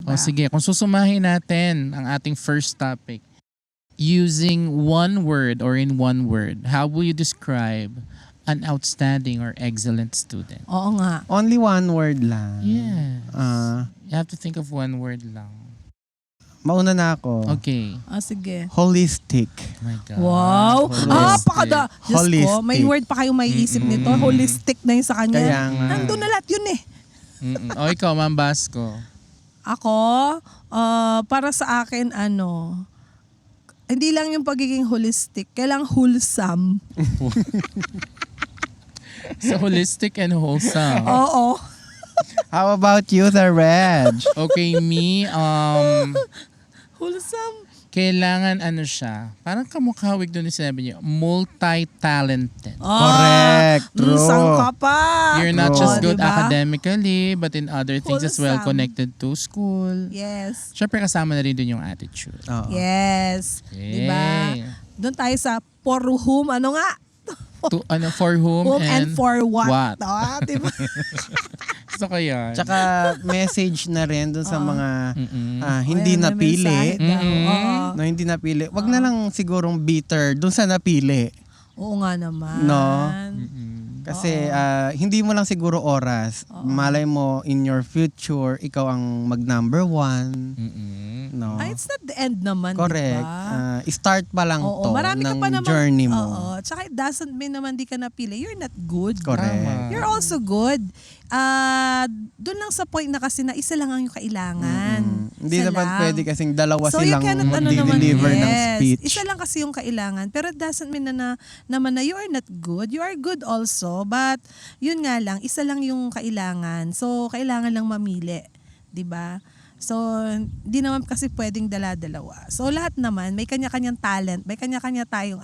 O sige, kung susumahin natin ang ating first topic, using one word or in one word, how will you describe an outstanding or excellent student? Oo nga. Only one word lang. Yes. Ah, You have to think of one word lang. mauna na ako. Okay. Sige. Holistic. Oh my God. Wow. Holistic. Pakada. Diyos ko, Holistic. may word pa kayong maiisip nito. Holistic na yun sa kanya. Kaya nga. Nandun na lahat yun eh. O ikaw, Ma'am Basco. Ako, para sa akin, hindi lang yung pagiging holistic, kailang wholesome. So, holistic and wholesome. Oo. How about you, the Reg? Okay, me, Wholesome. kailangan siya, parang kamukhawig doon yung sinabi niyo, multi-talented. Correct. True. Sangka pa. You're not just good Diba? academically, but in other things as well, Wholesome. connected to school. Yes. Siyempre kasama na rin doon yung attitude. Oo. Yes. Yay. Diba? Doon tayo sa for whom, For whom, whom and for what. Diba? Gusto ko yan. Tsaka message na rin dun sa mga Mm-mm. hindi Ayan, may napili. mensahe daw. Oo. No, hindi napili. Wag na lang sigurong bitter dun sa napili. Oo nga naman. No. Mm-mm. Kasi hindi mo lang siguro oras. Malay mo in your future, ikaw ang mag number one. Mm-mm. No. It's not the end naman, Correct. diba? Start pa lang Oo, to marami ka ng pa naman, journey mo. Oo. Tsaka it doesn't mean naman di ka napili. You're not good. Correct. Tama. You're also good. Doon lang sa point na kasi na isa lang ang yung kailangan. Hindi Isa naman lang. pwede kasing dalawa So you silang cannot mag-deliver ng speech. Isa lang kasi yung kailangan. Pero it doesn't mean naman na you are not good. You are good also. But yun nga lang, isa lang yung kailangan. So kailangan lang mamili. 'Di ba? So, di naman kasi pwedeng dala-dalawa. So, lahat naman, may kanya-kanyang talent, may kanya-kanya tayong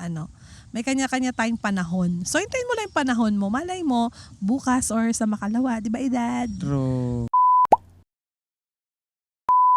may kanya-kanya tayong panahon. So, hintayin mo lang yung panahon mo. Malay mo, bukas or sa makalawa. Di ba, edad? True.